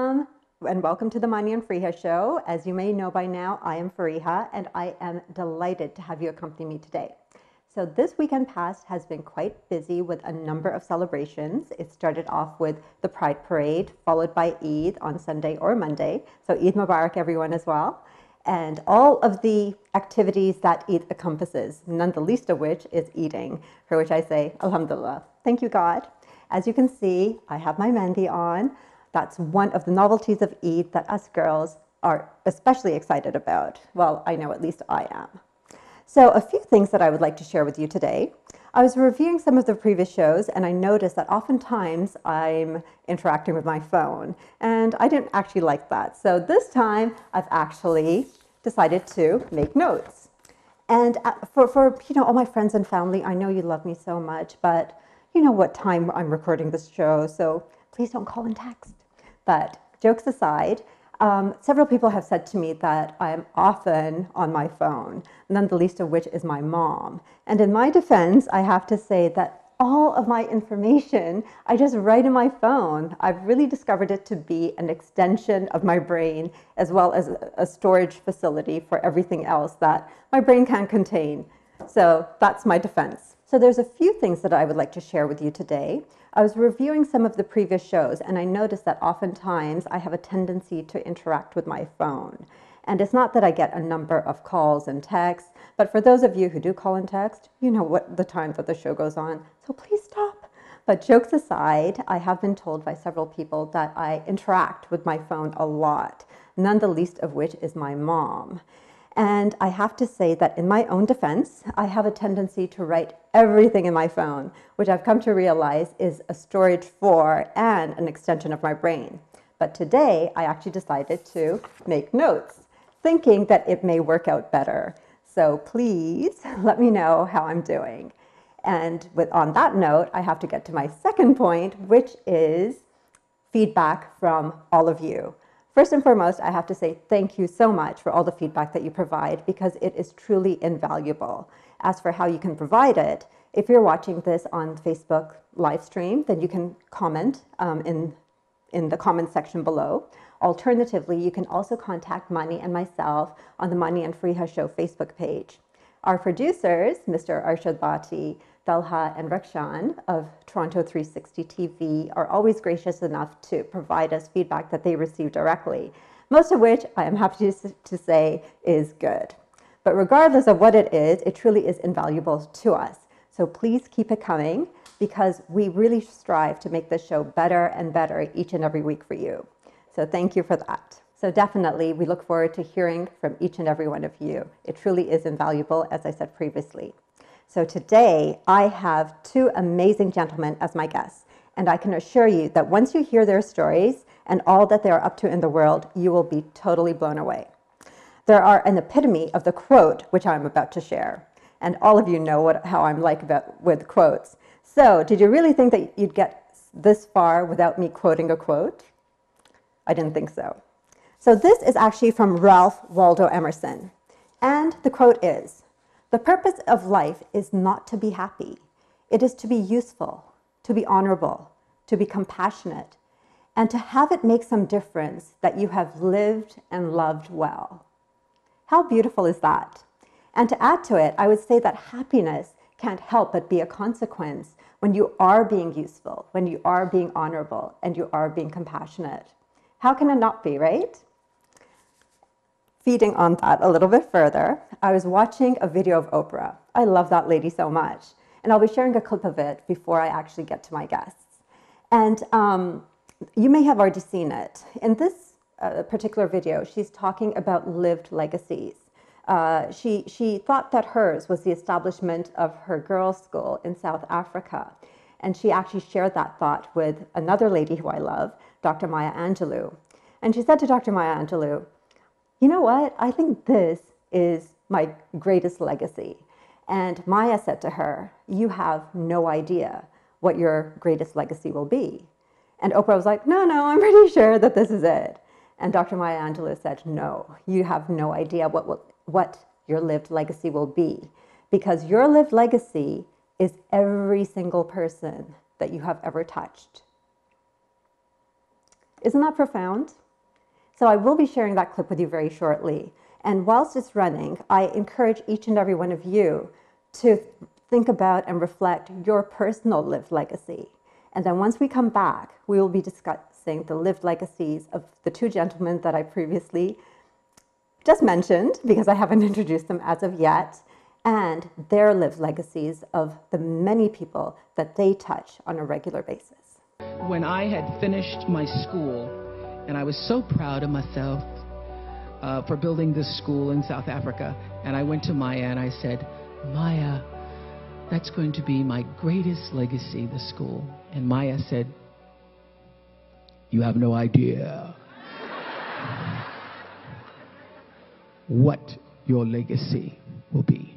and welcome to the Mani and Fariha show. As you may know by now, I am Fariha, and I am delighted to have you accompany me today. So this weekend past has been quite busy with a number of celebrations. It started off with the Pride Parade, followed by Eid on Sunday or Monday. So Eid Mubarak, everyone, as well. And all of the activities that Eid encompasses, none the least of which is eating, for which I say, Alhamdulillah. Thank you, God. As you can see, I have my mehndi on. That's one of the novelties of Eid that us girls are especially excited about. Well, I know at least I am. So a few things that I would like to share with you today. I was reviewing some of the previous shows and I noticed that oftentimes I'm interacting with my phone, and I didn't actually like that. So this time I've actually decided to make notes. And for all my friends and family, I know you love me so much, but you know what time I'm recording this show, so please don't call and text. But jokes aside, several people have said to me that I'm often on my phone, none the least of which is my mom. And in my defense, I have to say that all of my information, I just write in my phone. I've really discovered it to be an extension of my brain, as well as a storage facility for everything else that my brain can contain. So that's my defense. So there's a few things that I would like to share with you today. I was reviewing some of the previous shows and I noticed that oftentimes I have a tendency to interact with my phone. And it's not that I get a number of calls and texts, but for those of you who do call and text, you know what the time that the show goes on, so please stop. But jokes aside, I have been told by several people that I interact with my phone a lot, none the least of which is my mom. And I have to say that in my own defense, I have a tendency to write everything in my phone, which I've come to realize is a storage for and an extension of my brain. But today, I actually decided to make notes, thinking that it may work out better. So please let me know how I'm doing. And on that note, I have to get to my second point, which is feedback from all of you. First and foremost, I have to say thank you so much for all the feedback that you provide, because it is truly invaluable. As for how you can provide it, if you're watching this on Facebook live stream, then you can comment in the comment section below. Alternatively, you can also contact Mani and myself on the Mani and Fariha Show Facebook page. Our producers, Mr. Arshad Bhatti, Talha, and Rakshan of Toronto 360 TV are always gracious enough to provide us feedback that they receive directly, most of which I am happy to say is good. But regardless of what it is, it truly is invaluable to us. So please keep it coming, because we really strive to make this show better and better each and every week for you. So thank you for that. So definitely, we look forward to hearing from each and every one of you. It truly is invaluable, as I said previously. So today, I have two amazing gentlemen as my guests, and I can assure you that once you hear their stories and all that they are up to in the world, you will be totally blown away. They are an epitome of the quote which I'm about to share, and all of you know how I'm like with quotes. So did you really think that you'd get this far without me quoting a quote? I didn't think so. So this is actually from Ralph Waldo Emerson, and the quote is, "The purpose of life is not to be happy. It is to be useful, to be honorable, to be compassionate, and to have it make some difference that you have lived and loved well." How beautiful is that? And to add to it, I would say that happiness can't help but be a consequence when you are being useful, when you are being honorable, and you are being compassionate. How can it not be, right? Feeding on that a little bit further, I was watching a video of Oprah. I love that lady so much. And I'll be sharing a clip of it before I actually get to my guests. And you may have already seen it. In this particular video, she's talking about lived legacies. She thought that hers was the establishment of her girls' school in South Africa. And she actually shared that thought with another lady who I love, Dr. Maya Angelou. And she said to Dr. Maya Angelou, "You know what? I think this is my greatest legacy." And Maya said to her, "You have no idea what your greatest legacy will be." And Oprah was like, no, I'm pretty sure that this is it. And Dr. Maya Angelou said, "No, you have no idea what your lived legacy will be, because your lived legacy is every single person that you have ever touched." Isn't that profound? So I will be sharing that clip with you very shortly. And whilst it's running, I encourage each and every one of you to think about and reflect your personal lived legacy. And then once we come back, we will be discussing the lived legacies of the two gentlemen that I previously just mentioned, because I haven't introduced them as of yet, and their lived legacies of the many people that they touch on a regular basis. When I had finished my school, and I was so proud of myself for building this school in South Africa, and I went to Maya and I said, Maya, that's going to be my greatest legacy, the school. And Maya said, you have no idea what your legacy will be.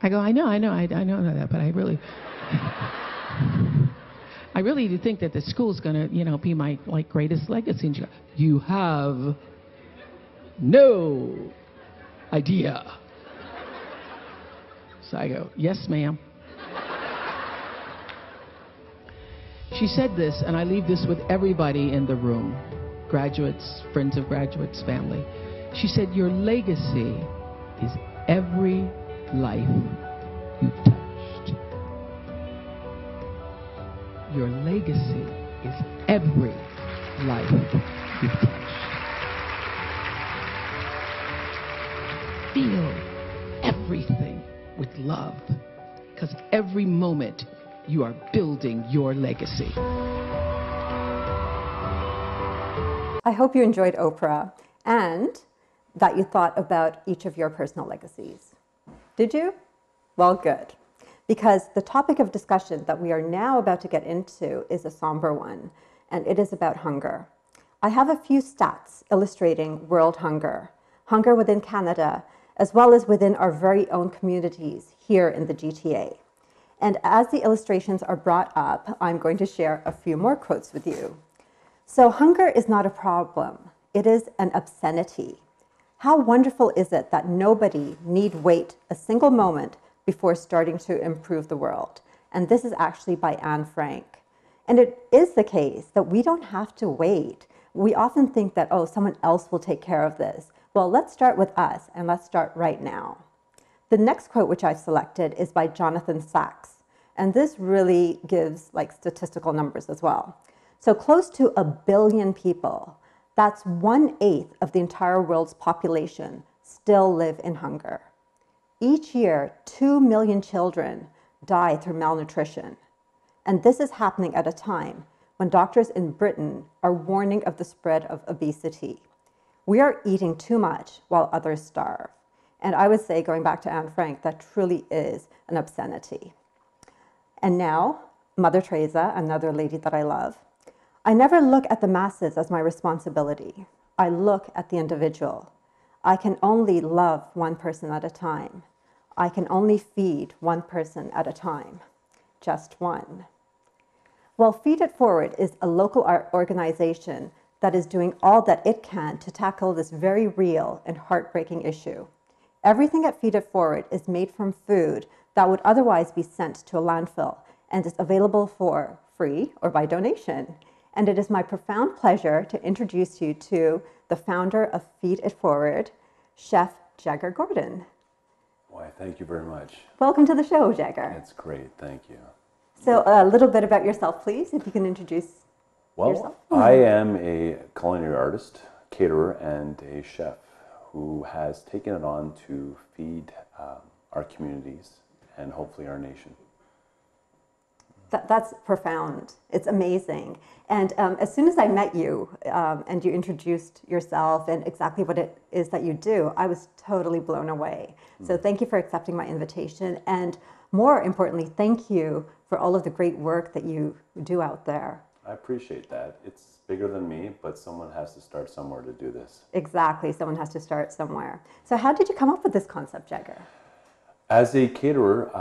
I go, I know that, but I really do think that the school's going to, be my greatest legacy. And she goes, you have no idea. So I go, yes, ma'am. She said this, and I leave this with everybody in the room, graduates, friends of graduates, family. She said, your legacy is every life you've touched. Your legacy is every life you've touched. Feel everything with love, because every moment you are building your legacy. I hope you enjoyed Oprah and that you thought about each of your personal legacies. Did you? Well, good. Because the topic of discussion that we are now about to get into is a somber one, and it is about hunger. I have a few stats illustrating world hunger, hunger within Canada, as well as within our very own communities here in the GTA. And as the illustrations are brought up, I'm going to share a few more quotes with you. So hunger is not a problem. It is an obscenity. How wonderful is it that nobody need wait a single moment before starting to improve the world? And this is actually by Anne Frank. And it is the case that we don't have to wait. We often think that, oh, someone else will take care of this. Well, let's start with us, and let's start right now. The next quote which I selected is by Jonathan Sachs. And this really gives statistical numbers as well. So close to 1 billion people, that's 1/8 of the entire world's population, still live in hunger. Each year, 2 million children die through malnutrition. And this is happening at a time when doctors in Britain are warning of the spread of obesity. We are eating too much while others starve. And I would say, going back to Anne Frank, that truly is an obscenity. And now, Mother Teresa, another lady that I love. I never look at the masses as my responsibility. I look at the individual. I can only love one person at a time. I can only feed one person at a time. Just one. Well, Feed It Forward is a local organization that is doing all that it can to tackle this very real and heartbreaking issue. Everything at Feed It Forward is made from food that would otherwise be sent to a landfill and is available for free or by donation. And it is my profound pleasure to introduce you to the founder of Feed It Forward, Chef Jagger Gordon. Why, thank you very much. Welcome to the show, Jagger. That's great, thank you. So a little bit about yourself, please, if you can introduce yourself. I am a culinary artist, caterer, and a chef who has taken it on to feed our communities and hopefully our nation. That's profound. It's amazing. And as soon as I met you and you introduced yourself and exactly what it is that you do, I was totally blown away. So thank you for accepting my invitation. And more importantly, thank you for all of the great work that you do out there. I appreciate that. It's bigger than me, but someone has to start somewhere to do this. Exactly. Someone has to start somewhere. So how did you come up with this concept, Jagger? As a caterer,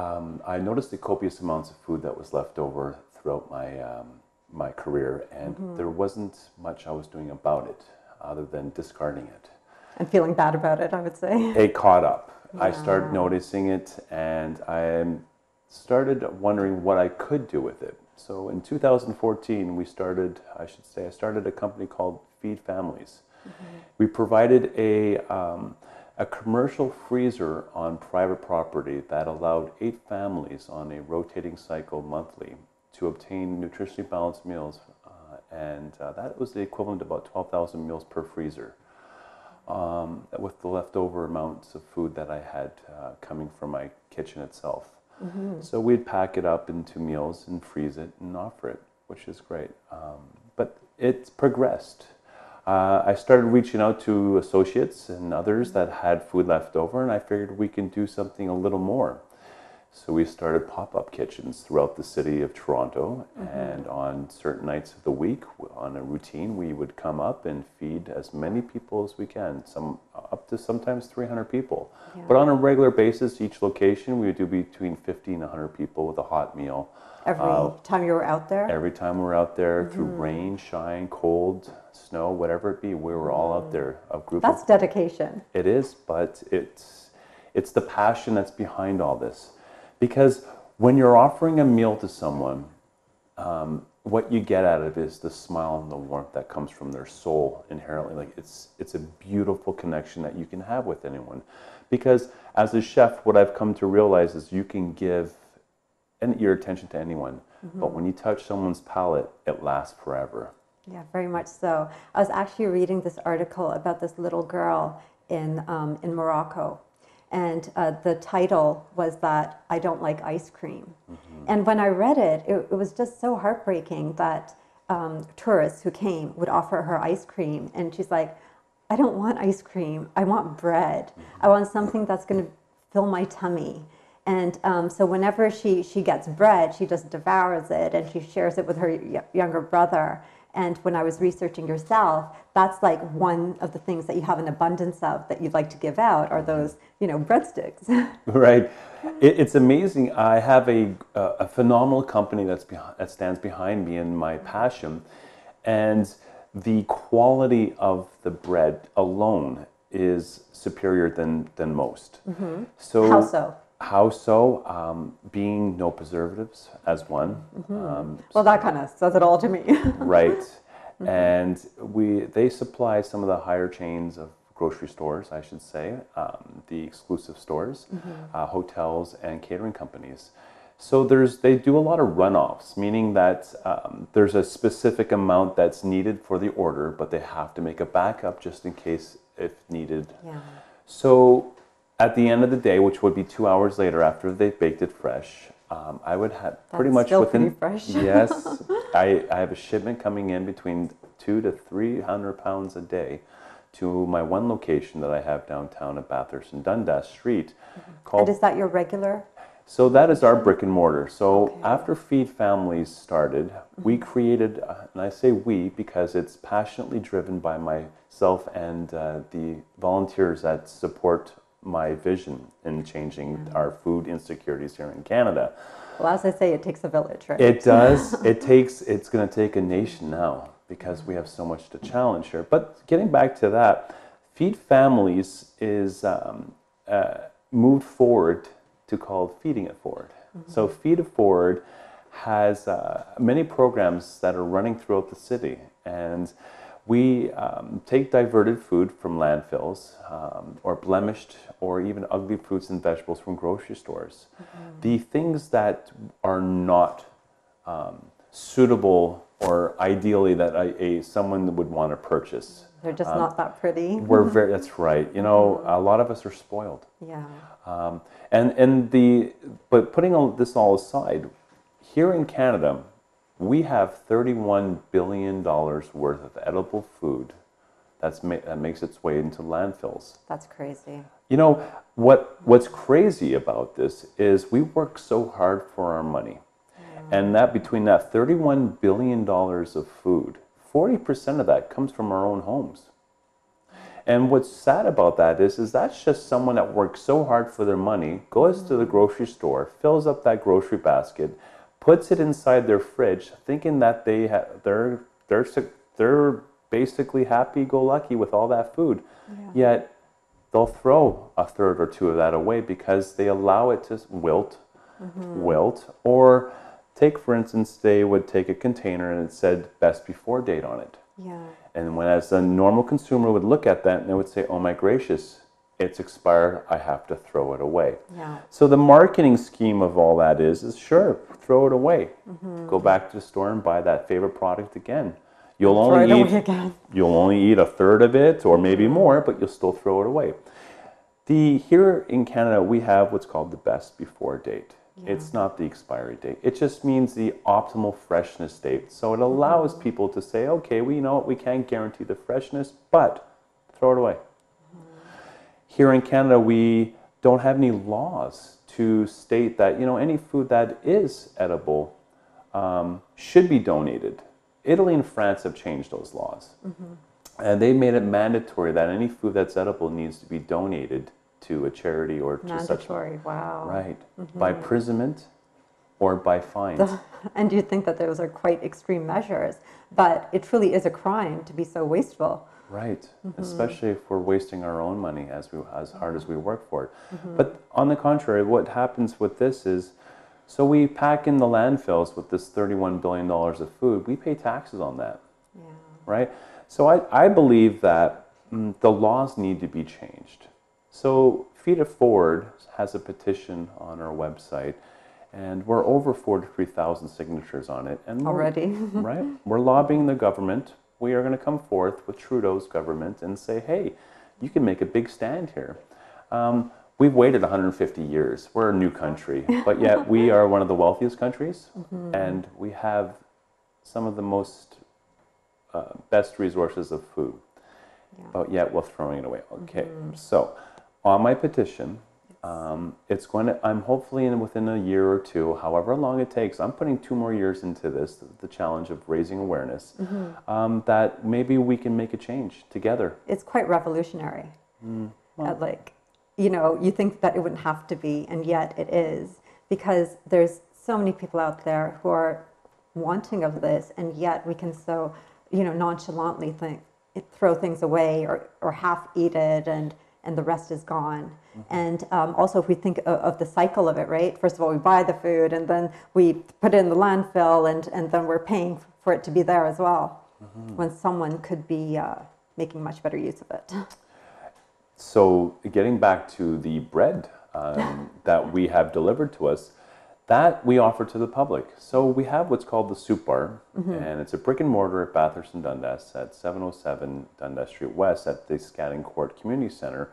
I noticed the copious amounts of food that was left over throughout my career, and there wasn't much I was doing about it other than discarding it. And feeling bad about it, I would say. It caught up. Yeah. I started noticing it, and I started wondering what I could do with it. So in 2014, we started, I started a company called Feed Families. We provided a commercial freezer on private property that allowed 8 families on a rotating cycle monthly to obtain nutritionally balanced meals. And that was the equivalent of about 12,000 meals per freezer, with the leftover amounts of food that I had coming from my kitchen itself. So we'd pack it up into meals and freeze it and offer it, which is great. But it's progressed. I started reaching out to associates and others that had food left over, and I figured we can do something a little more. So we started pop-up kitchens throughout the city of Toronto, and on certain nights of the week, on a routine, we would come up and feed as many people as we can, up to sometimes 300 people. Yeah. But on a regular basis, each location, we would do between 50 and 100 people with a hot meal. Every time you were out there? Every time we were out there, through rain, shine, cold, snow, whatever it be, we were all out there. A group. That's dedication. It is, but it's the passion that's behind all this. Because when you're offering a meal to someone, what you get out of it is the smile and the warmth that comes from their soul inherently. Like it's a beautiful connection that you can have with anyone. Because as a chef, what I've come to realize is you can give your attention to anyone, but when you touch someone's palate, it lasts forever. Yeah, very much so. I was actually reading this article about this little girl in Morocco. And the title was that I don't like ice cream. And when I read it, it was just so heartbreaking that tourists who came would offer her ice cream. And she's like, I don't want ice cream. I want bread. I want something that's going to fill my tummy. And so whenever she gets bread, she just devours it and she shares it with her younger brother. And when I was researching yourself, that's like one of the things that you have an abundance of that you'd like to give out are those, breadsticks. Right. It's amazing. I have a phenomenal company that stands behind me and my passion. And the quality of the bread alone is superior than most. So How so? How so? Being no preservatives as one. Well, that kind of says it all to me. Right. And they supply some of the higher chains of grocery stores, I should say, the exclusive stores, hotels and catering companies. So they do a lot of runoffs, meaning that there's a specific amount that's needed for the order, but they have to make a backup just in case if needed. Yeah. So at the end of the day, which would be 2 hours later after they've baked it fresh, I would have pretty much still within. pretty fresh. Yes, I have a shipment coming in between 200 to 300 pounds a day to my one location that I have downtown at Bathurst and Dundas Street. And is that your regular? So that is our brick and mortar. So after Feed Families started, we created, and I say we because it's passionately driven by myself and the volunteers that support my vision in changing our food insecurities here in Canada. Well, as I say, it takes a village, right? It does. It's going to take a nation now because we have so much to challenge here. But getting back to that, Feed Families is moved forward to called Feeding It Forward. So Feed It Forward has many programs that are running throughout the city, and we take diverted food from landfills or blemished or even ugly fruits and vegetables from grocery stores. The things that are not suitable or ideally that someone would want to purchase. They're just not that pretty. That's right. A lot of us are spoiled. Yeah. But putting this all aside, here in Canada, we have $31 billion worth of edible food that makes its way into landfills. That's crazy. What's crazy about this is we work so hard for our money. And that between that $31 billion of food, 40% of that comes from our own homes. And what's sad about that is that's just someone that works so hard for their money, goes to the grocery store, fills up that grocery basket, puts it inside their fridge, thinking that they're basically happy-go-lucky with all that food. Yeah. Yet they'll throw a third or two of that away because they allow it to wilt, or Take, for instance, they would take a container and it said best before date on it. Yeah. And when, as a normal consumer would look at that and they would say, oh my gracious, it's expired, I have to throw it away. Yeah. So the marketing scheme of all that is sure, throw it away. Go back to the store and buy that favorite product again. You'll only eat a third of it or maybe more, but you'll still throw it away. Here in Canada, we have what's called the best before date. Yeah. It's not the expiry date. It just means the optimal freshness date. So it allows people to say, okay, well, you know what, we can't guarantee the freshness, but throw it away. Here in Canada, we don't have any laws to state that, you know, any food that is edible should be donated. Italy and France have changed those laws. And they made it mandatory that any food that's edible needs to be donated to a charity or to such. Mandatory, wow. Right. By imprisonment or by fines. And you think that those are quite extreme measures, but it truly is a crime to be so wasteful. Right. Especially if we're wasting our own money as hard as we work for it. But on the contrary, what happens with this is, so we pack in the landfills with this $31 billion of food, we pay taxes on that. Yeah. Right? So I believe that the laws need to be changed. So Feed It Forward has a petition on our website, and we're over 43,000 signatures on it. And already? Right? We're lobbying the government. We are going to come forth with Trudeau's government and say, hey, you can make a big stand here. We've waited 150 years. We're a new country, but yet we are one of the wealthiest countries, and we have some of the most best resources of food, but yet we're throwing it away. Okay, so on my petition, it's going to, I'm hopefully within a year or two, however long it takes, I'm putting 2 more years into this, the challenge of raising awareness, that maybe we can make a change together. It's quite revolutionary. Like, you know, you think that it wouldn't have to be, and yet it is, because there's so many people out there who are wanting of this, and yet we can so, you know, nonchalantly throw things away or half eat it, and the rest is gone. And also, if we think of the cycle of it, right? First of all, we buy the food, and then we put it in the landfill, and then we're paying for it to be there as well, when someone could be making much better use of it. So getting back to the bread that we have delivered to us, that we offer to the public. So we have what's called the Soup Bar, and it's a brick and mortar at Bathurst and Dundas at 707 Dundas Street West at the Scatting Court Community Center.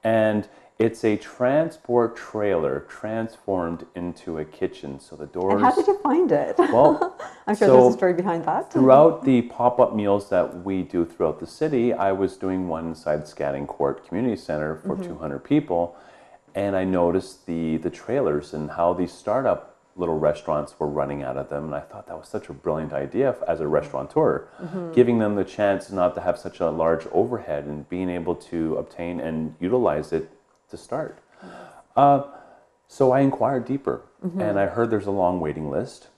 And it's a transport trailer transformed into a kitchen. So the doors... And how did you find it? Well, I'm sure there's a story behind that. Throughout the pop-up meals that we do throughout the city, I was doing one inside Scatting Court Community Center for 200 people. And I noticed the trailers and how these startup little restaurants were running out of them. And I thought that was such a brilliant idea as a restaurateur, giving them the chance not to have such a large overhead and being able to obtain and utilize it to start. So I inquired deeper, and I heard there's a long waiting list.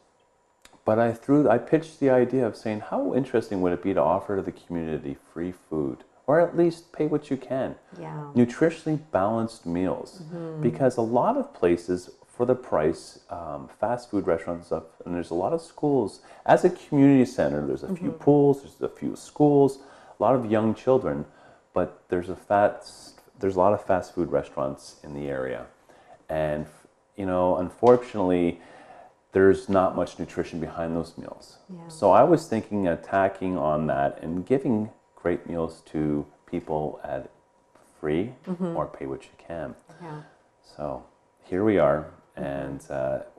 But I pitched the idea of saying, how interesting would it be to offer to the community free food, or at least pay what you can. Yeah. Nutritionally balanced meals. Because a lot of places, for the price, fast food restaurants up, and there's a lot of schools. As a community center, there's a few pools, there's a few schools, a lot of young children, but there's a lot of fast food restaurants in the area. And, you know, unfortunately, there's not much nutrition behind those meals. Yeah. So I was thinking attacking on that and giving great meals to people at free or pay what you can. Yeah. So here we are, and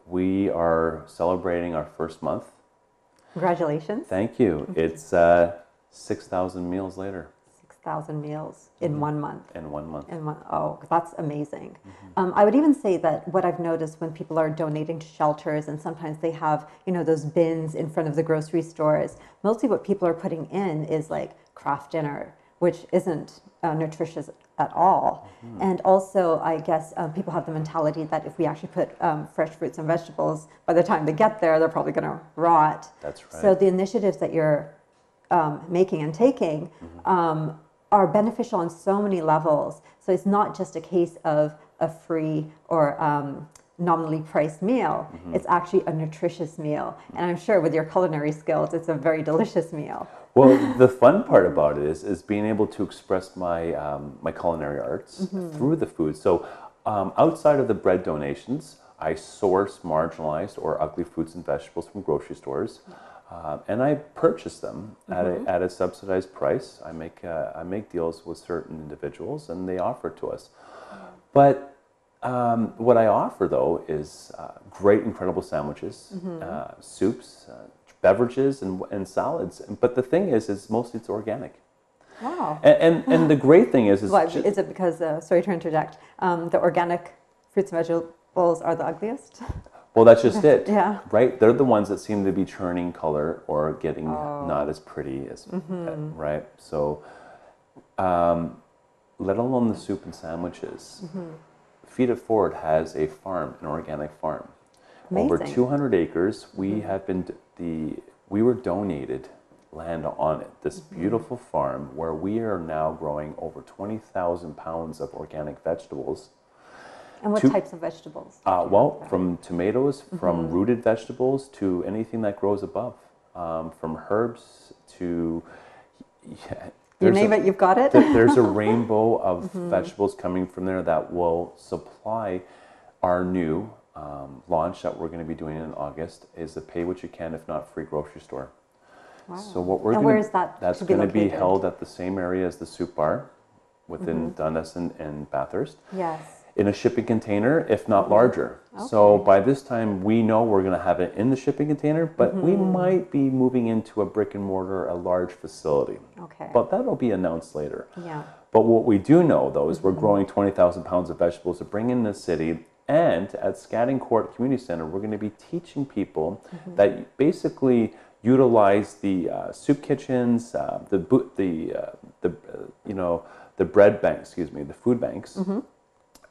we are celebrating our first month. Congratulations. Thank you. It's 6,000 meals later. 6,000 meals in 1 month. In 1 month. Oh, that's amazing. I would even say that what I've noticed when people are donating to shelters, and sometimes they have, you know, those bins in front of the grocery stores, mostly what people are putting in is like craft dinner, which isn't nutritious at all. And also, I guess people have the mentality that if we actually put fresh fruits and vegetables, by the time they get there, they're probably going to rot. That's right. So the initiatives that you're making and taking are beneficial on so many levels. So it's not just a case of a free or nominally priced meal. It's actually a nutritious meal. And I'm sure with your culinary skills, it's a very delicious meal. Well, the fun part about it is being able to express my my culinary arts through the food. So outside of the bread donations, I source marginalized or ugly fruits and vegetables from grocery stores, and I purchase them at a subsidized price. I make deals with certain individuals, and they offer it to us. But what I offer though is great, incredible sandwiches, soups, beverages, and salads. But the thing is mostly it's organic. Wow. And the great thing is What, is it because, sorry to interject, the organic fruits and vegetables are the ugliest? well, that's just it. Yeah. Right? They're the ones that seem to be churning color or getting not as pretty as right. So, let alone the soup and sandwiches. Feed It Forward has a farm, an organic farm. Amazing. Over 200 acres. We have been we were donated land on it. This beautiful farm where we are now growing over 20,000 pounds of organic vegetables. And what types of vegetables? Well, from tomatoes, from rooted vegetables to anything that grows above, from herbs to you name it, you've got it. There's a rainbow of vegetables coming from there that will supply our new launch that we're going to be doing in August. Is the pay what you can, if not free, grocery store. Wow. So what we're and going where is that? That's going to be held at the same area as the soup bar, within Dundas and Bathurst. Yes. In a shipping container, if not larger. Okay. So by this time, we know we're going to have it in the shipping container, but we might be moving into a brick and mortar, a large facility. Okay. But that'll be announced later. Yeah. But what we do know, though, is we're growing 20,000 pounds of vegetables to bring in the city. And at Scadding Court Community Center, we're going to be teaching people that basically utilize the soup kitchens, the bread banks, the food banks.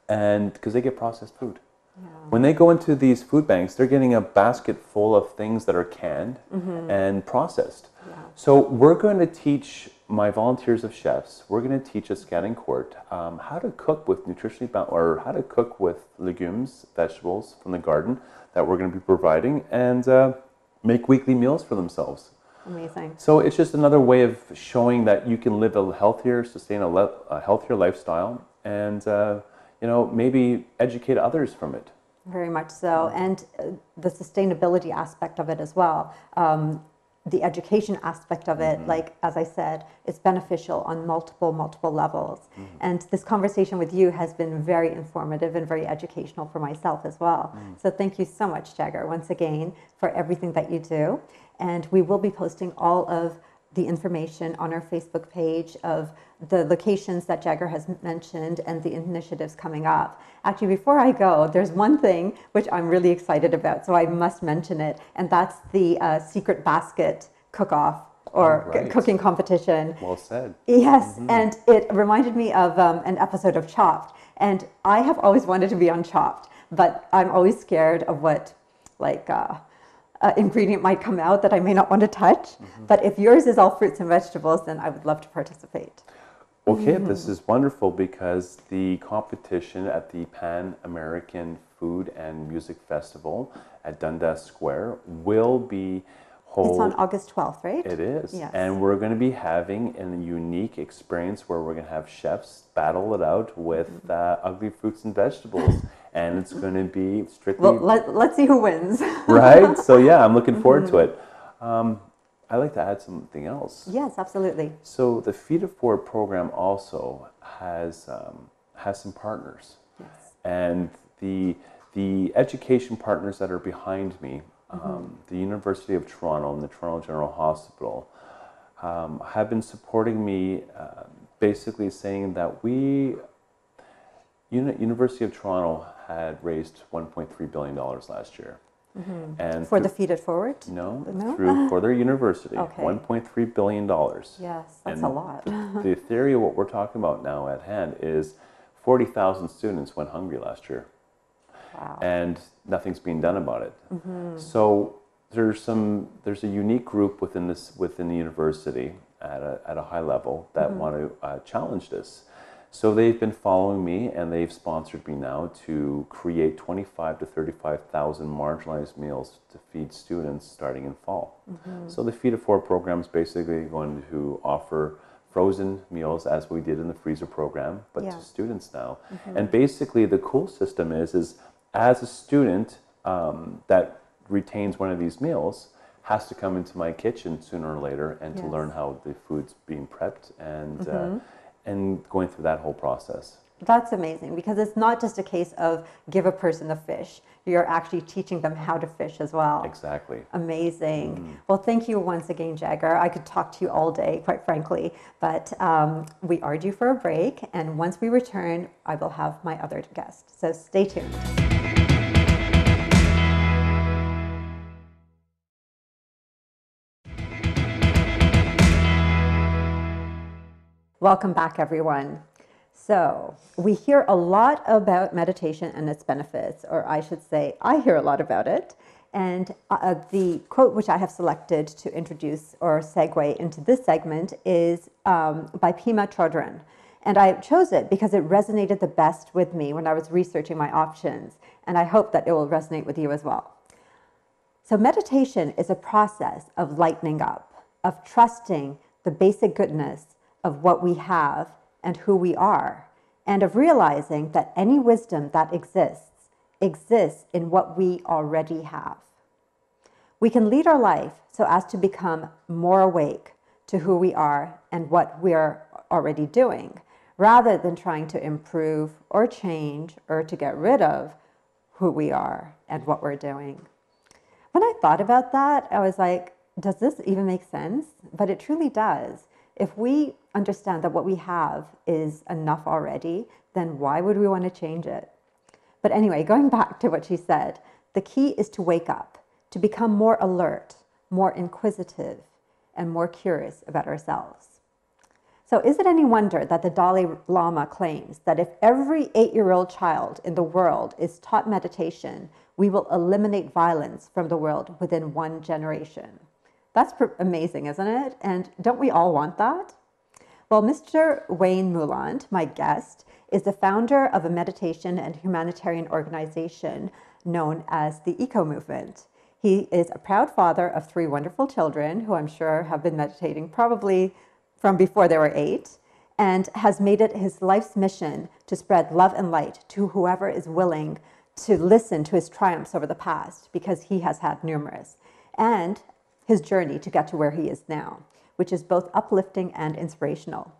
And because they get processed food. Yeah. When they go into these food banks, they're getting a basket full of things that are canned and processed. Yeah. So we're going to teach my volunteers of chefs, we're going to teach at Scadding Court how to cook with nutritionally balanced, or how to cook with legumes, vegetables from the garden that we're going to be providing, and make weekly meals for themselves. Amazing. So it's just another way of showing that you can live a healthier, sustain a healthier lifestyle, and maybe educate others from it. Very much so. And the sustainability aspect of it as well. The education aspect of it, like, as I said, it's beneficial on multiple levels. And this conversation with you has been very informative and very educational for myself as well. So thank you so much, Jagger, once again, for everything that you do. And we will be posting all of the information on our Facebook page of the locations that Jagger has mentioned and the initiatives coming up. Actually, before I go, there's one thing which I'm really excited about, so I must mention it, and that's the Secret Basket cook-off or cooking competition. Well said. Yes, and it reminded me of an episode of Chopped, and I have always wanted to be on Chopped, but I'm always scared of what, ingredient might come out that I may not want to touch. But if yours is all fruits and vegetables, then I would love to participate. Okay, this is wonderful because the competition at the Pan American Food and Music Festival at Dundas Square will be held. It's on August 12th, right? It is. Yes. And we're going to be having a unique experience where we're going to have chefs battle it out with ugly fruits and vegetables. And it's going to be strictly... Well, let's see who wins. Right? So yeah, I'm looking forward to it. I'd like to add something else. Yes, absolutely. So the Feed It Forward program also has some partners. Yes. And the education partners that are behind me, the University of Toronto and the Toronto General Hospital, have been supporting me, basically saying that University of Toronto had raised $1.3 billion last year. And for the Feed It Forward? No? For their university. Okay. $1.3 billion. Yes, that's a lot. The theory of what we're talking about now at hand is 40,000 students went hungry last year. Wow. And nothing's being done about it. So there's a unique group within the university at a high level that want to challenge this. So they've been following me, and they've sponsored me now to create 25 to 35,000 marginalized meals to feed students starting in fall. So the Feed at 4 program is basically going to offer frozen meals as we did in the freezer program, but to students now. And basically the cool system is as a student that retains one of these meals has to come into my kitchen sooner or later and to learn how the food's being prepped and going through that whole process. That's amazing, because it's not just a case of give a person a fish. You're actually teaching them how to fish as well. Exactly. Amazing. Well, thank you once again, Jagger. I could talk to you all day, quite frankly, but we are due for a break, and once we return, I will have my other guest. So stay tuned. Welcome back, everyone. So we hear a lot about meditation and its benefits, or I should say, I hear a lot about it. And the quote which I have selected to introduce or segue into this segment is by Pema Chodron. And I chose it because it resonated the best with me when I was researching my options. And I hope that it will resonate with you as well. So meditation is a process of lightening up, of trusting the basic goodness of what we have and who we are, and of realizing that any wisdom that exists in what we already have. We can lead our life so as to become more awake to who we are and what we're already doing, rather than trying to improve or change or to get rid of who we are and what we're doing. When I thought about that, I was like, does this even make sense? But it truly does. If we understand that what we have is enough already, then why would we want to change it? But anyway, going back to what she said, the key is to wake up, to become more alert, more inquisitive, and more curious about ourselves. So is it any wonder that the Dalai Lama claims that if every 8-year-old child in the world is taught meditation, we will eliminate violence from the world within 1 generation? That's amazing, isn't it? And don't we all want that? Well, Mr. Wayne Mouland, my guest, is the founder of a meditation and humanitarian organization known as the Eco Movement. He is a proud father of 3 wonderful children who I'm sure have been meditating probably from before they were 8, and has made it his life's mission to spread love and light to whoever is willing to listen to his triumphs over the past, because he has had numerous, and his journey to get to where he is now, which is both uplifting and inspirational.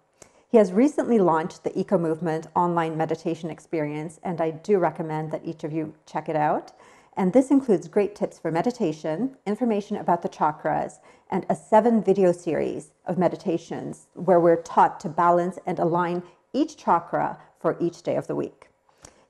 He has recently launched the Eco Movement online meditation experience, and I do recommend that each of you check it out. And this includes great tips for meditation, information about the chakras, and a 7-video series of meditations where we're taught to balance and align each chakra for each day of the week.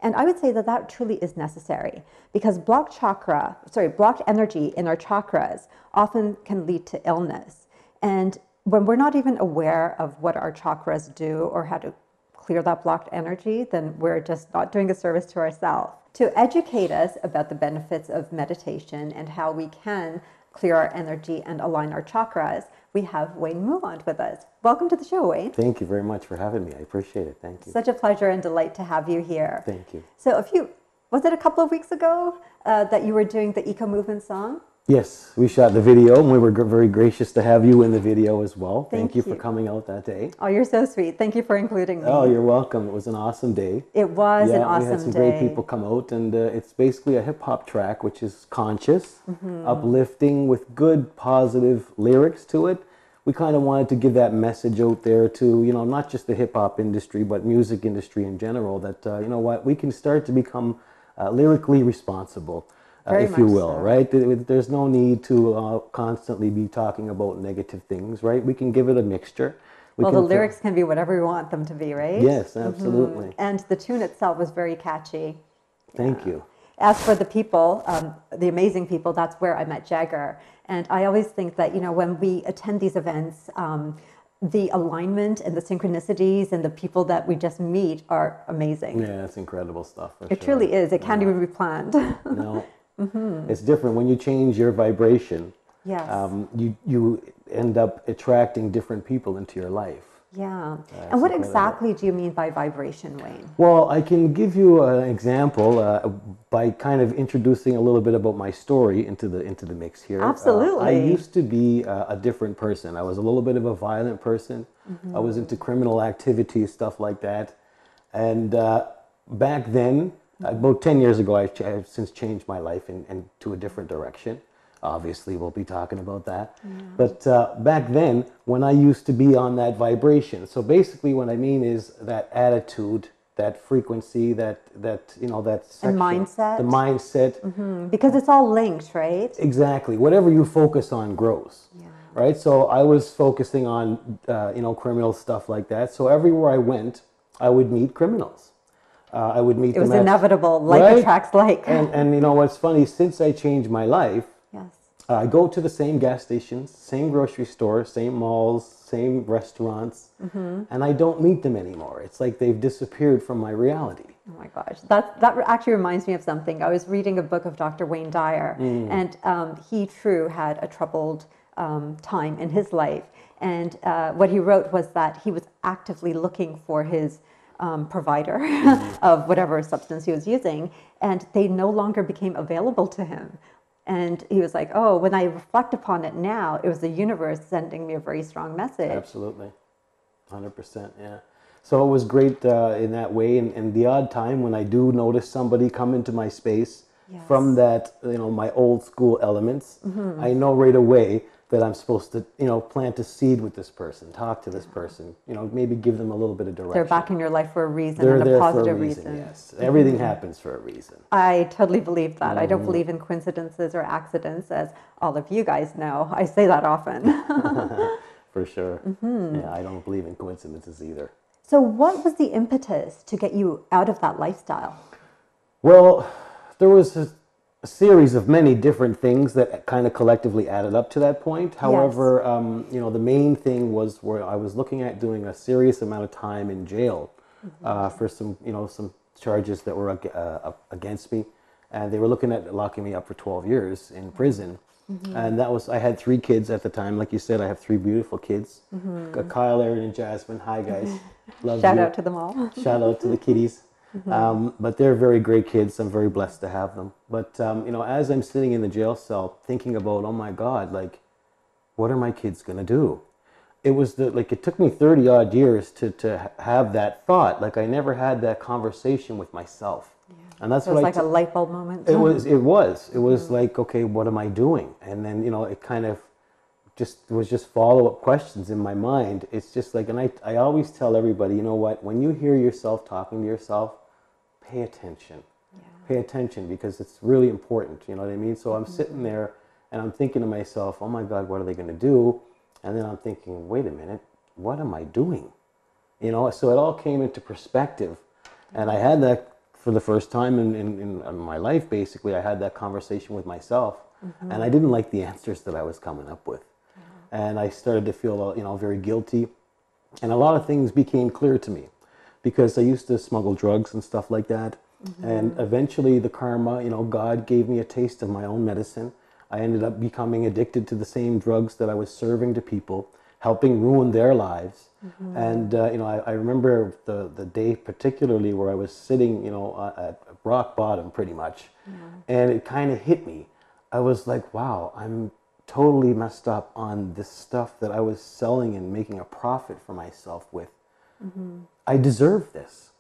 And I would say that that truly is necessary, because blocked energy in our chakras often can lead to illness. And when we're not even aware of what our chakras do or how to clear that blocked energy, then we're just not doing a service to ourselves. To educate us about the benefits of meditation and how we can clear our energy and align our chakras, we have Wayne Mouland with us. Welcome to the show, Wayne. Thank you very much for having me. I appreciate it. Thank you. Such a pleasure and delight to have you here. Thank you. So was it a couple of weeks ago that you were doing the Eco Movement song? Yes, we shot the video, and we were very gracious to have you in the video as well. Thank you for coming out that day. Oh, you're so sweet. Thank you for including me. Oh, you're welcome. It was an awesome day. It was an awesome day. We had some great people come out, and it's basically a hip-hop track, which is conscious, uplifting, with good, positive lyrics to it. We kind of wanted to give that message out there to, not just the hip-hop industry, but music industry in general, that, we can start to become lyrically responsible. If you will, right? There's no need to constantly be talking about negative things, right? We can give it a mixture. Well, the lyrics can be whatever we want them to be, right? Yes, absolutely. And the tune itself was very catchy. Thank you. As for the people, the amazing people, that's where I met Jagger. And I always think that, when we attend these events, the alignment and the synchronicities and the people that we just meet are amazing. Yeah, it's incredible stuff. It truly is. It can't even be planned. No. It's different when you change your vibration. Yes. You end up attracting different people into your life. Yeah. That's And what incredible. exactly do you mean by vibration, Wayne? Well, I can give you an example by kind of introducing a little bit about my story into the mix here. Absolutely. I used to be a different person. I was a little bit of a violent person. I was into criminal activities, stuff like that. And back then, about 10 years ago, I've since changed my life into a different direction. Obviously, we'll be talking about that. But back then, when I used to be on that vibration, so basically what I mean is that attitude, that frequency, that section, mindset. the mindset. Because it's all linked, right? Exactly. Whatever you focus on grows. Yeah. Right? So I was focusing on, criminal stuff like that. So everywhere I went, I would meet criminals. I would meet It was them inevitable, like right? attracts like. And you know what's funny, since I changed my life, Yes. I go to the same gas stations, same grocery stores, same malls, same restaurants, and I don't meet them anymore. It's like they've disappeared from my reality. Oh my gosh, that actually reminds me of something. I was reading a book of Dr. Wayne Dyer, and he true had a troubled time in his life. And what he wrote was that he was actively looking for his provider of whatever substance he was using, and they no longer became available to him. And he was like, oh, when I reflect upon it now, it was the universe sending me a very strong message. Absolutely. 100%, yeah. So it was great in that way. And the odd time when I do notice somebody come into my space from that, my old school elements, I know right away that I'm supposed to, plant a seed with this person, talk to this person, maybe give them a little bit of direction. They're back in your life for a reason, They're and there a positive for a reason. reason. Yes, everything happens for a reason. I totally believe that. I don't believe in coincidences or accidents, as all of you guys know. I say that often. For sure. Yeah, I don't believe in coincidences either. So what was the impetus to get you out of that lifestyle? Well, there was a series of many different things that kind of collectively added up to that point. However, the main thing was where I was looking at doing a serious amount of time in jail for some charges that were against me, and they were looking at locking me up for 12 years in prison. And I had 3 kids at the time. Like you said, I have 3 beautiful kids. Kyle, Aaron, and Jasmine. Hi, guys. Love Shout you. out to them all. Shout out to the kiddies. But they're very great kids. I'm very blessed to have them. But, as I'm sitting in the jail cell thinking about, oh my God, like, what are my kids going to do? It was it took me 30 odd years to have that thought. Like, I never had that conversation with myself. And that's So it was like a light bulb moment. It was like, okay, what am I doing? And then, it kind of was just follow-up questions in my mind. It's just like, and I always tell everybody, you know what, when you hear yourself talking to yourself, pay attention. Pay attention, because it's really important, you know what I mean? So I'm sitting there and I'm thinking to myself, oh my God, what are they going to do? And then I'm thinking, wait a minute, what am I doing? So it all came into perspective. And I had that for the first time in my life, basically. I had that conversation with myself, and I didn't like the answers that I was coming up with. And I started to feel, very guilty. And a lot of things became clear to me, because I used to smuggle drugs and stuff like that. And eventually the karma, God gave me a taste of my own medicine. I ended up becoming addicted to the same drugs that I was serving to people, helping ruin their lives. And, I remember the day particularly where I was sitting, at rock bottom pretty much. And it kind of hit me. I was like, wow, I'm totally messed up on this stuff that I was selling and making a profit for myself with. I deserve this.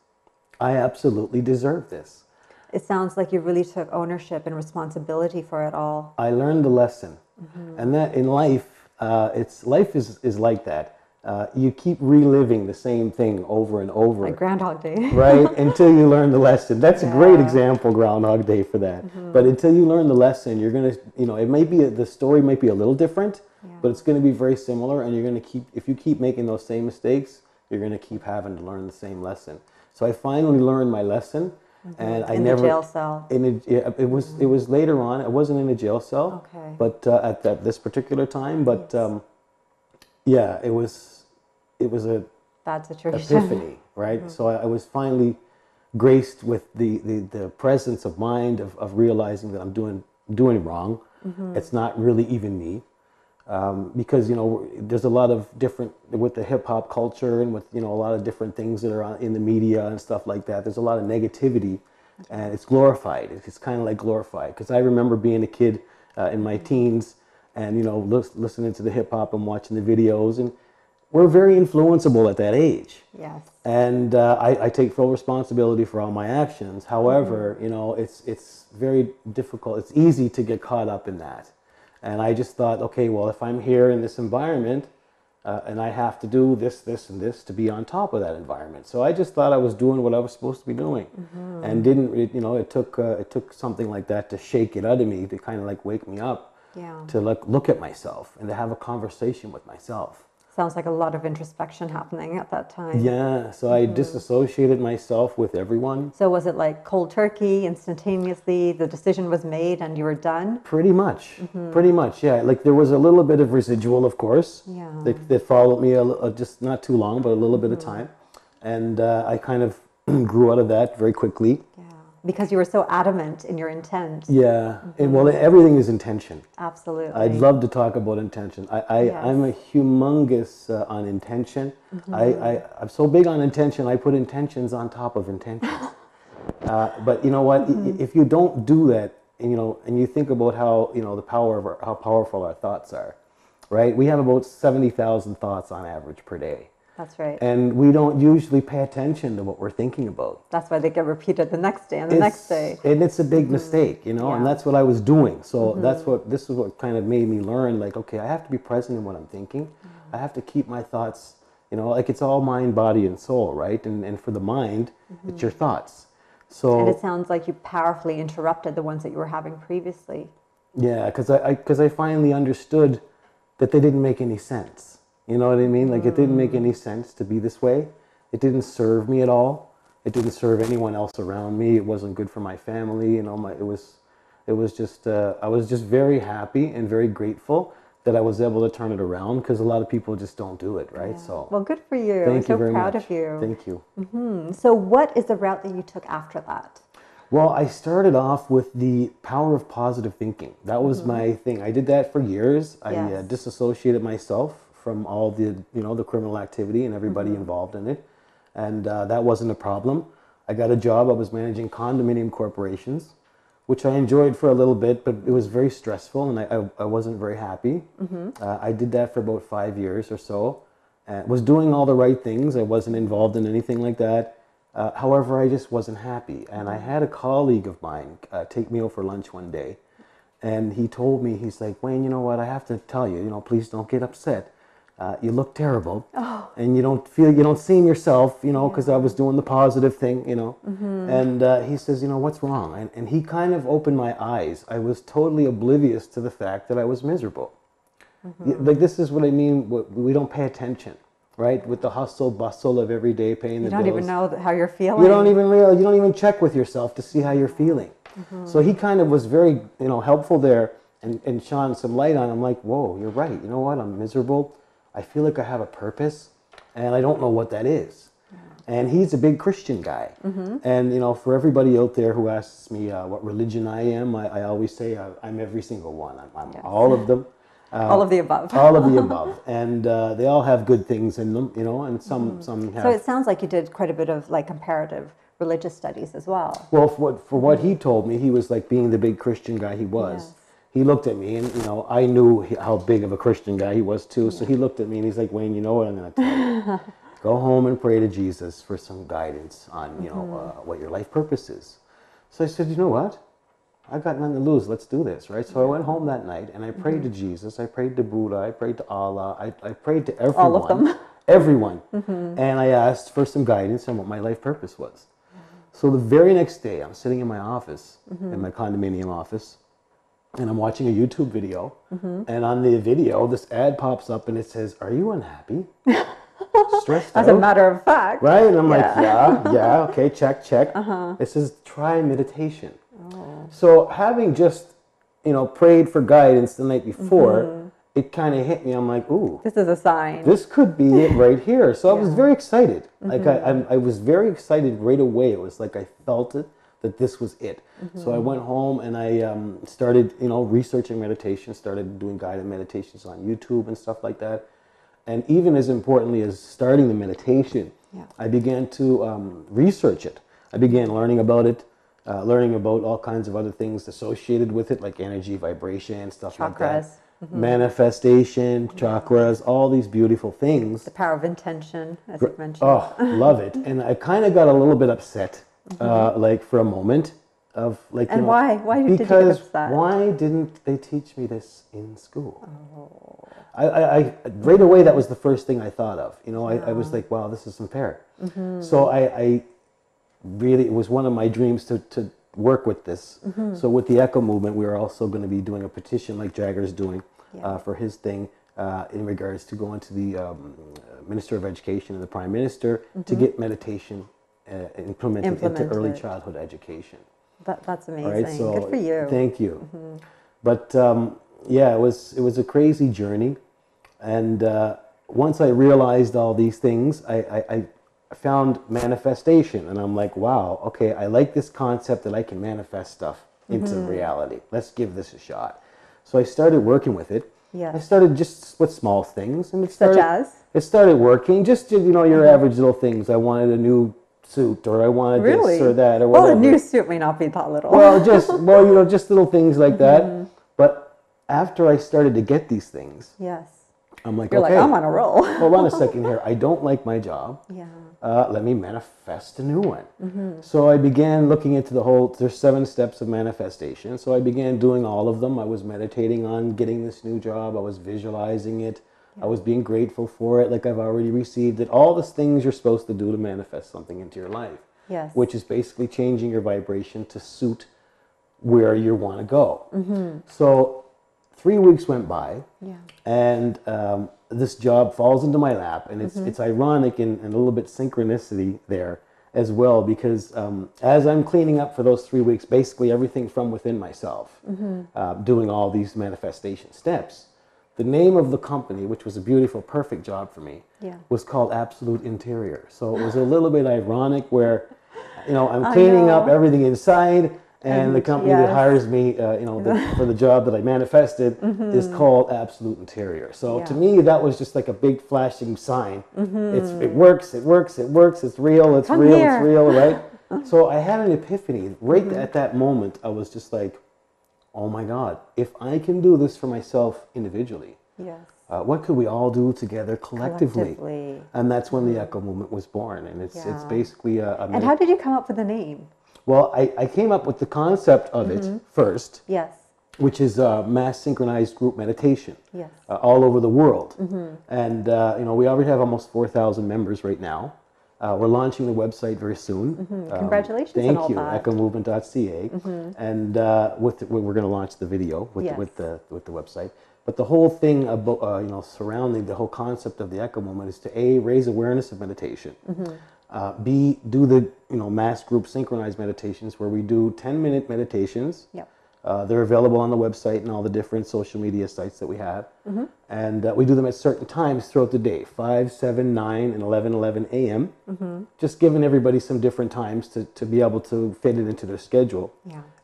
I absolutely deserve this. It sounds like you really took ownership and responsibility for it all. I learned the lesson. And that in life, life is like that. You keep reliving the same thing over and over. Like Groundhog Day. Right? Until you learn the lesson. That's a great example, Groundhog Day, for that. But until you learn the lesson, you're going to, it may be, the story might be a little different, but it's going to be very similar. And you're going to if you keep making those same mistakes, you're going to keep having to learn the same lesson. So I finally learned my lesson. And I never, the jail cell. It was later on. It wasn't in a jail cell. Okay. But at this particular time. But it was a bad situation. Epiphany, right? So I was finally graced with the presence of mind of realizing that I'm doing wrong. It's not really even me. because there's a lot of different with the hip hop culture and with a lot of different things that are in the media and stuff like that. There's a lot of negativity, and it's glorified. It's kind of like glorified, because I remember being a kid in my teens and listening to the hip hop and watching the videos, and we're very influenceable at that age. Yes. And I take full responsibility for all my actions. However, it's very difficult. It's easy to get caught up in that. And I just thought, okay, well, if I'm here in this environment and I have to do this, this, and this to be on top of that environment. So I just thought I was doing what I was supposed to be doing, and it took something like that to shake it out of me, to kind of like wake me up, to look at myself and to have a conversation with myself. Sounds like a lot of introspection happening at that time. Yeah, so I disassociated myself with everyone. So was it like cold turkey, instantaneously, the decision was made and you were done? Pretty much, yeah. Like there was a little bit of residual, of course, that followed me just not too long, but a little bit of time. And I kind of grew out of that very quickly. Yeah, because you were so adamant in your intent. Yeah, and well, everything is intention. Absolutely. I'd love to talk about intention. I'm a humongous on intention. I'm so big on intention, I put intentions on top of intentions. But you know what? If you don't do that, and you think about how the power of how powerful our thoughts are, right? We have about 70,000 thoughts on average per day. That's right. And we don't usually pay attention to what we're thinking about. That's why they get repeated the next day and the next day. And it's a big mistake, and that's what I was doing. So this is what kind of made me learn, like, okay, I have to be present in what I'm thinking. I have to keep my thoughts, like it's all mind, body, and soul, right? And for the mind, it's your thoughts. So, and it sounds like you powerfully interrupted the ones that you were having previously. Yeah, because I finally understood that they didn't make any sense. You know what I mean? Like, it didn't make any sense to be this way. It didn't serve me at all. It didn't serve anyone else around me. It wasn't good for my family. It was just, I was just very happy and very grateful that I was able to turn it around, because a lot of people just don't do it, right? Yeah. So, well, good for you. Thank you very much. I'm so proud of you. Thank you. So what is the route that you took after that? Well, I started off with the power of positive thinking. That was my thing. I did that for years. I disassociated myself from all the, the criminal activity and everybody involved in it. And that wasn't a problem. I got a job. I was managing condominium corporations, which I enjoyed for a little bit, but it was very stressful, and I wasn't very happy. I did that for about 5 years or so, and was doing all the right things. I wasn't involved in anything like that. However, I just wasn't happy. And I had a colleague of mine take me out for lunch one day, and he told me, he's like, "Wayne, you know what, I have to tell you, please don't get upset. You look terrible, and you don't seem yourself, because I was doing the positive thing, And he says, what's wrong? And he kind of opened my eyes. I was totally oblivious to the fact that I was miserable. Like, this is what I mean. We don't pay attention, right? With the hustle bustle of every day paying the bills. You don't even know how you're feeling. You don't even realize. You don't even check with yourself to see how you're feeling. So he kind of was very, helpful there, and shone some light on. I'm like, whoa, you're right. You know what? I'm miserable. I feel like I have a purpose, and I don't know what that is. And he's a big Christian guy. And, for everybody out there who asks me what religion I am, I always say I'm every single one. I'm all of them. All of the above. All of the above. And they all have good things in them, and some have... So it sounds like you did quite a bit of, like, comparative religious studies as well. Well, for what he told me, he was like, being the big Christian guy he was. Yes. He looked at me, and I knew how big of a Christian guy he was too. So he looked at me, and he's like, "Wayne, you know what I'm going to tell you? Go home and pray to Jesus for some guidance on what your life purpose is." So I said, "You know what? I got nothing to lose. Let's do this, right?" So I went home that night, and I prayed to Jesus. I prayed to Buddha. I prayed to Allah. I prayed to everyone. All of them. Everyone. And I asked for some guidance on what my life purpose was. So the very next day, I'm sitting in my office, in my condominium office, and I'm watching a YouTube video, and on the video, this ad pops up, and it says, "Are you unhappy? Stressed out?" As a matter of fact. Right? And I'm like, yeah, okay, check. It says, "Try meditation." So having just, prayed for guidance the night before, it kind of hit me. I'm like, ooh. This is a sign. This could be it right here. So I was very excited. Like, I was very excited right away. It was like I felt it. that this was it. So I went home and I started, researching meditation, started doing guided meditations on YouTube and stuff like that. And even as importantly as starting the meditation, I began to research it. I began learning about it, learning about all kinds of other things associated with it, like energy, vibration, stuff like that. Manifestation, chakras, all these beautiful things. The power of intention, as you mentioned. Oh, love it. And I kind of got a little bit upset, like for a moment of like, and why? Why did you get because upset? why didn't they teach me this in school? I right away, that was the first thing I thought of. I was like, wow, this is unfair. So I really, it was one of my dreams to work with this. So with the Echo Movement, we are also going to be doing a petition like Jagger's doing for his thing in regards to going to the Minister of Education and the Prime Minister to get meditation implemented into early childhood education. That's amazing. Right? So, good for you. Thank you. But yeah, it was a crazy journey. And once I realized all these things, I found manifestation, and I'm like, wow, okay, I like this concept that I can manifest stuff into reality. Let's give this a shot. So I started working with it. I started just with small things, and it started working. Just your average little things. I wanted a new suit, or I wanted this or that, or whatever. Well, a new suit may not be that little. Well, just little things like that. But after I started to get these things, I'm like, you're okay, like, I'm on a roll. Hold on a second here. I don't like my job. Let me manifest a new one. So I began looking into there's 7 steps of manifestation. So I began doing all of them. I was meditating on getting this new job. I was visualizing it. I was being grateful for it, like I've already received it. All the things you're supposed to do to manifest something into your life. Which is basically changing your vibration to suit where you want to go. So 3 weeks went by, and this job falls into my lap, and it's ironic and a little bit synchronicity there as well, because as I'm cleaning up for those 3 weeks, basically everything from within myself, doing all these manifestation steps, the name of the company, which was a beautiful, perfect job for me, was called Absolute Interior. So it was a little bit ironic where, I'm cleaning up everything inside, and the company that hires me, for the job that I manifested is called Absolute Interior. So to me, that was just like a big flashing sign. It works, it works, it works, it's real, it's real, right? So I had an epiphany. Right at that moment, I was just like, oh my God, if I can do this for myself individually, what could we all do together collectively? And that's when the Echo Movement was born. And it's basically And how did you come up with the name? Well, I came up with the concept of it first, which is mass synchronized group meditation all over the world. And, we already have almost 4,000 members right now. We're launching the website very soon. Congratulations on all that. echomovement.ca. And we're going to launch the video with the website. But the whole thing about, surrounding the whole concept of the Echo Movement is to A, raise awareness of meditation. B, do the mass group synchronized meditations where we do 10-minute meditations. They're available on the website and all the different social media sites that we have. And we do them at certain times throughout the day, 5, 7, 9, and 11 a.m. Just giving everybody some different times to be able to fit it into their schedule.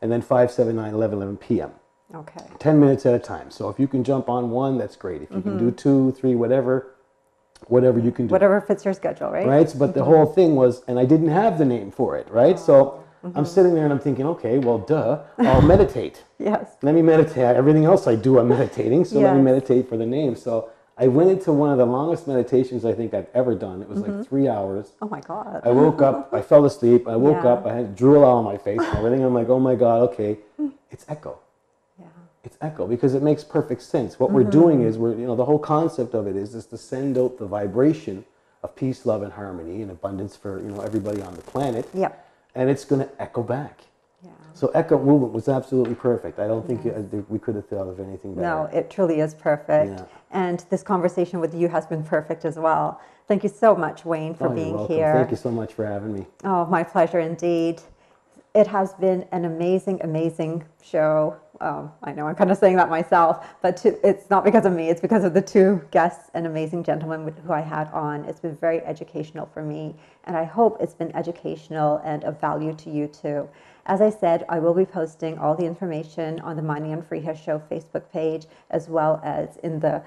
And then 5, 7, 9, 11 p.m. 10 minutes at a time. So if you can jump on one, that's great. If you can do 2, 3, whatever you can do. Whatever fits your schedule, right? Right? But the whole thing was, and I didn't have the name for it, right? So I'm sitting there and I'm thinking, okay, well, duh, I'll meditate. Let me meditate. Everything else I do, I'm meditating. So let me meditate for the name. So I went into one of the longest meditations I think I've ever done. It was like 3 hours. Oh my God. I woke up, I fell asleep. I woke up, I had drool all on my face and everything. I'm like, oh my God, okay, it's Echo. It's Echo, because it makes perfect sense. What we're doing is the whole concept of it is to send out the vibration of peace, love, and harmony and abundance for everybody on the planet. And it's going to echo back. So Echo Movement was absolutely perfect. I don't think we could have thought of anything better. No, it truly is perfect. And this conversation with you has been perfect as well. Thank you so much, Wayne, for being here. Thank you so much for having me. Oh, my pleasure indeed. It has been an amazing, amazing show I know I'm kind of saying that myself, but it's not because of me. It's because of the two guests and amazing gentlemen who I had on. It's been very educational for me, and I hope it's been educational and of value to you too. As I said, I will be posting all the information on the Mani and Fariha Show Facebook page, as well as in the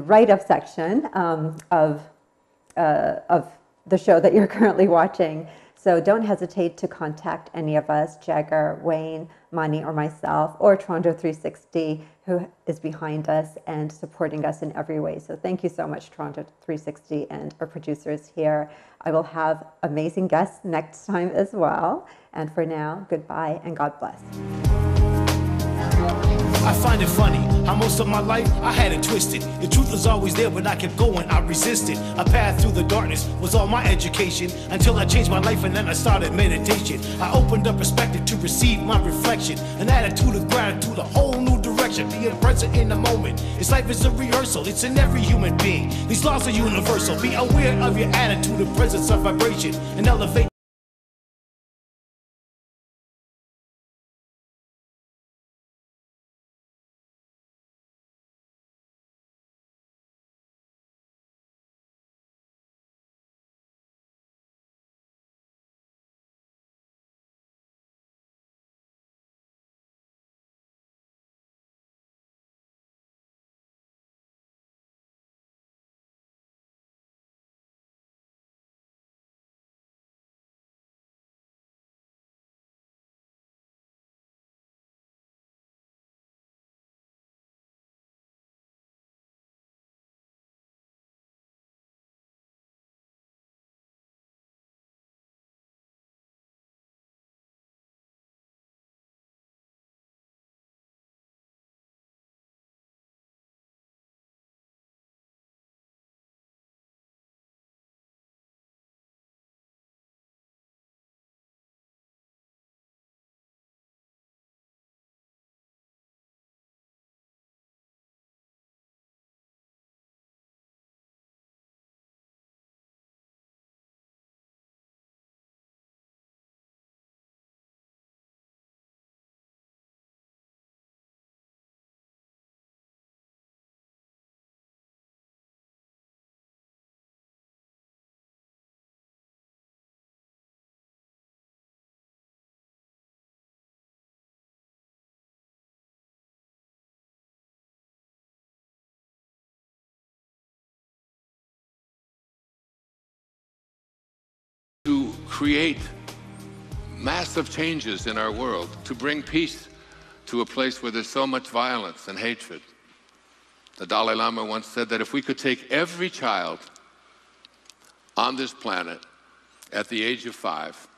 write-up section of the show that you're currently watching. So don't hesitate to contact any of us, Jagger, Wayne, Mani, or myself, or Toronto 360, who is behind us and supporting us in every way. So thank you so much, Toronto 360, and our producers here. I will have amazing guests next time as well. And for now, goodbye and God bless. I find it funny how most of my life I had it twisted. The truth was always there, but I kept going, I resisted. A path through the darkness was all my education, until I changed my life and then I started meditation. I opened up perspective to receive my reflection, an attitude of gratitude, a whole new direction. Being present in the moment. It's life is a rehearsal, it's in every human being. These laws are universal. Be aware of your attitude and presence of vibration, and elevate to create massive changes in our world, to bring peace to a place where there's so much violence and hatred. The Dalai Lama once said that if we could take every child on this planet at the age of 5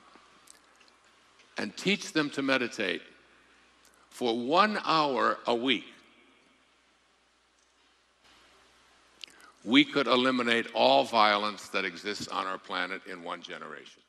and teach them to meditate for 1 hour a week, we could eliminate all violence that exists on our planet in 1 generation.